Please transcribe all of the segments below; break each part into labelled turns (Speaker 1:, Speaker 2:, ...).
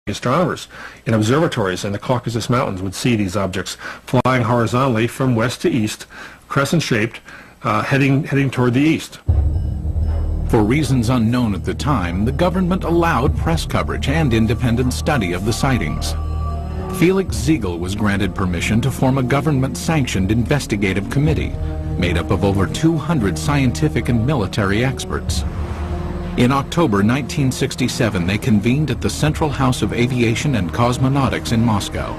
Speaker 1: astronomers in observatories in the Caucasus Mountains would see these objects flying horizontally from west to east, crescent-shaped, heading toward the east.
Speaker 2: For reasons unknown at the time, the government allowed press coverage and independent study of the sightings. Felix Ziegel was granted permission to form a government-sanctioned investigative committee made up of over 200 scientific and military experts. In October 1967, they convened at the Central House of Aviation and Cosmonautics in Moscow.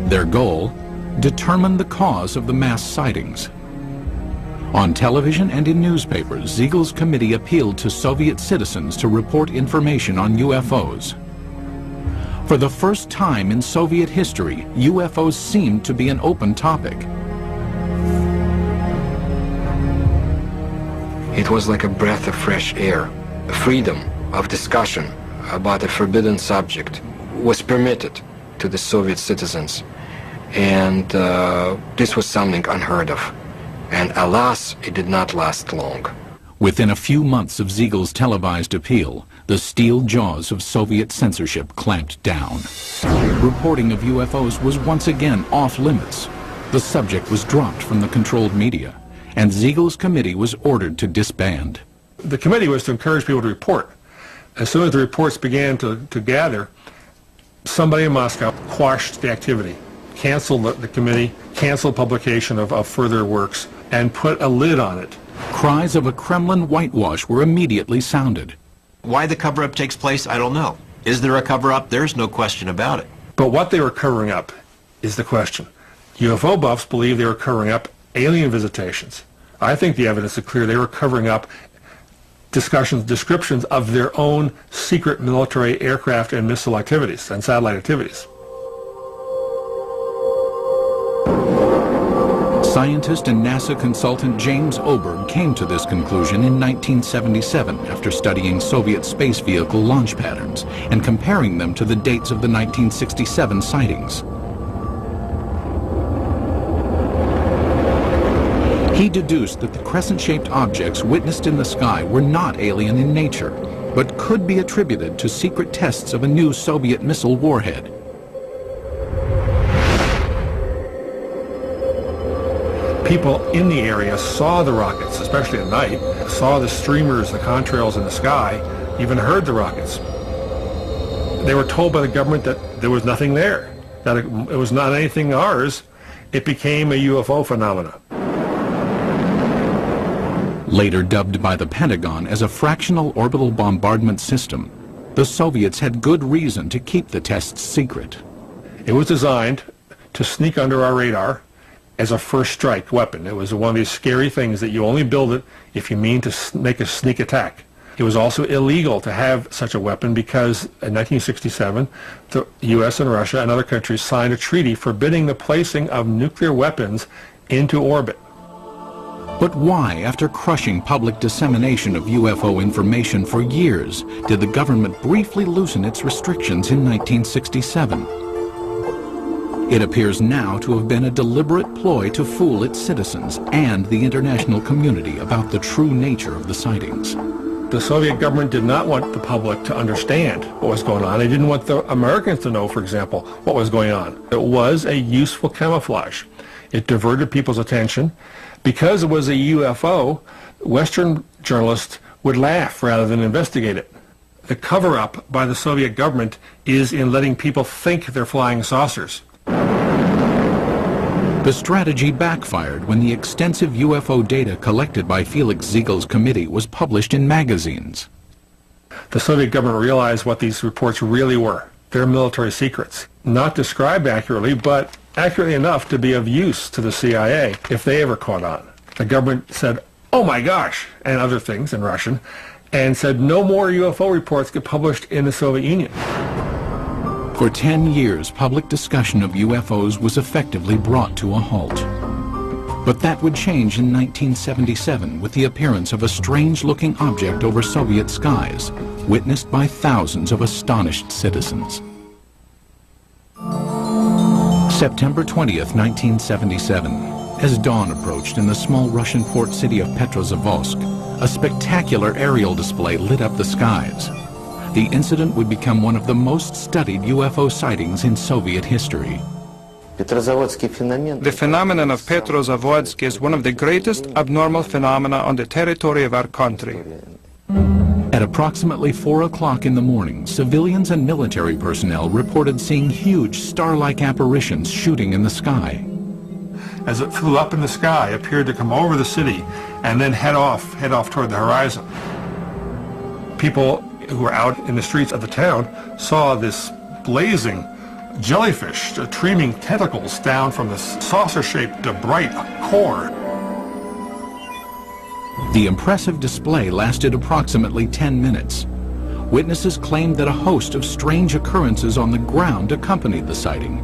Speaker 2: Their goal? Determine the cause of the mass sightings. On television and in newspapers, Ziegel's committee appealed to Soviet citizens to report information on UFOs. For the first time in Soviet history, UFOs seemed to be an open topic.
Speaker 3: It was like a breath of fresh air. Freedom of discussion about a forbidden subject was permitted to the Soviet citizens, and this was something unheard of. And alas, it did not last long.
Speaker 2: Within a few months of Ziegel's televised appeal, the steel jaws of Soviet censorship clamped down. Reporting of UFOs was once again off limits. The subject was dropped from the controlled media, and Ziegel's committee was ordered to disband.
Speaker 1: The committee was to encourage people to report. As soon as the reports began to gather, somebody in Moscow quashed the activity, canceled the committee, canceled publication of further works, and put a lid on it.
Speaker 2: Cries of a Kremlin whitewash were immediately sounded.
Speaker 4: Why the cover-up takes place, I don't know. Is there a cover-up? There's no question about it.
Speaker 1: But what they were covering up is the question. UFO buffs believe they were covering up alien visitations. I think the evidence is clear. They were covering up descriptions of their own secret military aircraft and missile activities and satellite activities.
Speaker 2: Scientist and NASA consultant James Oberg came to this conclusion in 1977 after studying Soviet space vehicle launch patterns and comparing them to the dates of the 1967 sightings. He deduced that the crescent-shaped objects witnessed in the sky were not alien in nature, but could be attributed to secret tests of a new Soviet missile warhead.
Speaker 1: People in the area saw the rockets, especially at night, saw the streamers, the contrails in the sky, even heard the rockets. They were told by the government that there was nothing there, that it was not anything ours. It became a UFO phenomenon.
Speaker 2: Later dubbed by the Pentagon as a fractional orbital bombardment system, the Soviets had good reason to keep the tests secret.
Speaker 1: It was designed to sneak under our radar as a first strike weapon. It was one of these scary things that you only build it if you mean to make a sneak attack. It was also illegal to have such a weapon because in 1967, the U.S. and Russia and other countries signed a treaty forbidding the placing of nuclear weapons into orbit.
Speaker 2: But why, after crushing public dissemination of UFO information for years, did the government briefly loosen its restrictions in 1967? It appears now to have been a deliberate ploy to fool its citizens and the international community about the true nature of the sightings.
Speaker 1: The Soviet government did not want the public to understand what was going on. They didn't want the Americans to know, for example, what was going on. It was a useful camouflage. It diverted people's attention. Because it was a UFO, Western journalists would laugh rather than investigate it. The cover-up by the Soviet government is in letting people think they're flying saucers.
Speaker 2: The strategy backfired when the extensive UFO data collected by Felix Ziegel's committee was published in magazines.
Speaker 1: The Soviet government realized what these reports really were. They're military secrets. Not described accurately, but accurately enough to be of use to the CIA if they ever caught on. The government said, "Oh my gosh," and other things in Russian, and said no more UFO reports get published in the Soviet Union.
Speaker 2: For 10 years, public discussion of UFOs was effectively brought to a halt. But that would change in 1977 with the appearance of a strange-looking object over Soviet skies, witnessed by thousands of astonished citizens. September 20th, 1977. As dawn approached in the small Russian port city of Petrozavodsk, a spectacular aerial display lit up the skies. the incident would become one of the most studied UFO sightings in Soviet history.
Speaker 5: The phenomenon of Petrozavodsk is one of the greatest abnormal phenomena on the territory of our country.
Speaker 2: At approximately 4 o'clock in the morning, civilians and military personnel reported seeing huge star-like apparitions shooting in the sky.
Speaker 1: As it flew up in the sky, it appeared to come over the city and then head off toward the horizon. People who were out in the streets of the town saw this blazing jellyfish streaming tentacles down from the saucer-shaped bright core.
Speaker 2: The impressive display lasted approximately 10 minutes. Witnesses claimed that a host of strange occurrences on the ground accompanied the sighting.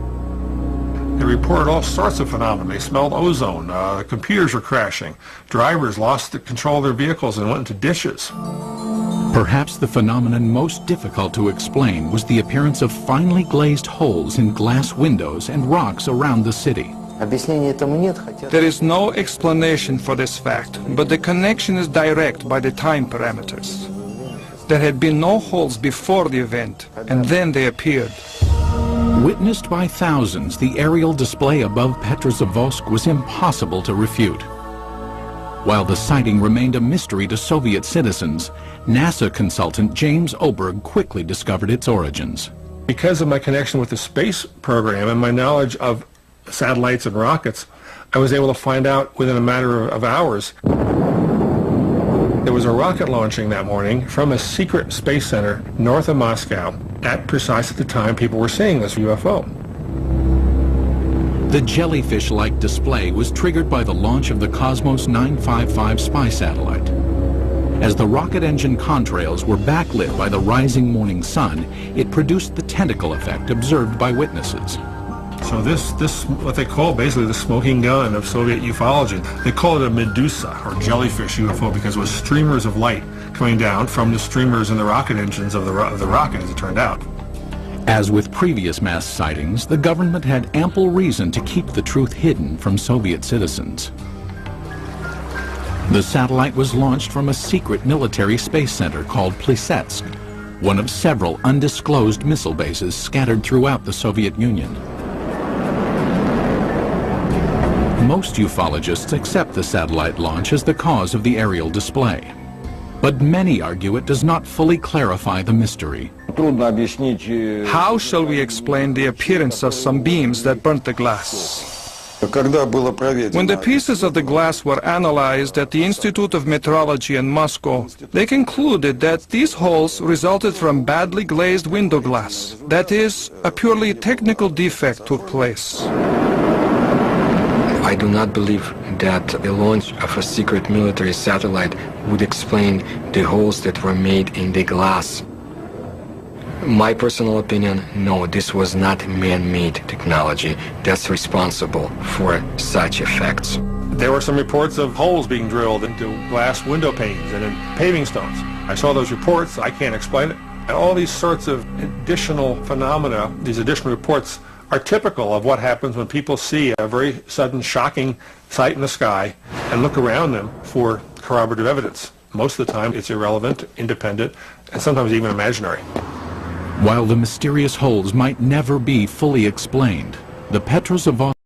Speaker 1: They reported all sorts of phenomena. They smelled ozone, computers were crashing, drivers lost control of their vehicles and went into ditches.
Speaker 2: Perhaps the phenomenon most difficult to explain was the appearance of finely glazed holes in glass windows and rocks around the city.
Speaker 5: There is no explanation for this fact, but the connection is direct by the time parameters. There had been no holes before the event, and then they appeared.
Speaker 2: Witnessed by thousands, the aerial display above Petrozavodsk was impossible to refute. While the sighting remained a mystery to Soviet citizens, NASA consultant James Oberg quickly discovered its origins.
Speaker 1: Because of my connection with the space program and my knowledge of satellites and rockets, I was able to find out within a matter of hours. There was a rocket launching that morning from a secret space center north of Moscow at precisely the time people were seeing this UFO.
Speaker 2: The jellyfish-like display was triggered by the launch of the Cosmos 955 spy satellite. As the rocket engine contrails were backlit by the rising morning sun, it produced the tentacle effect observed by witnesses.
Speaker 1: So this what they call basically the smoking gun of Soviet ufology. They call it a Medusa, or jellyfish UFO, because it was streamers of light coming down from the streamers in the rocket engines of the rocket, as it turned out.
Speaker 2: As with previous mass sightings, the government had ample reason to keep the truth hidden from Soviet citizens. The satellite was launched from a secret military space center called Plesetsk, one of several undisclosed missile bases scattered throughout the Soviet Union. Most ufologists accept the satellite launch as the cause of the aerial display, but many argue it does not fully clarify the mystery.
Speaker 5: How shall we explain the appearance of some beams that burnt the glass? When the pieces of the glass were analyzed at the Institute of Metrology in Moscow, they concluded that these holes resulted from badly glazed window glass. That is, a purely technical defect took place.
Speaker 3: I do not believe that the launch of a secret military satellite would explain the holes that were made in the glass. My personal opinion, no, this was not man-made technology that's responsible for such effects.
Speaker 1: There were some reports of holes being drilled into glass window panes and in paving stones. I saw those reports. I can't explain it. And all these sorts of additional phenomena, these additional reports, are typical of what happens when people see a very sudden, shocking sight in the sky and look around them for corroborative evidence. Most of the time, it's irrelevant, independent, and sometimes even imaginary.
Speaker 2: While the mysterious holes might never be fully explained, the Petrozavodsk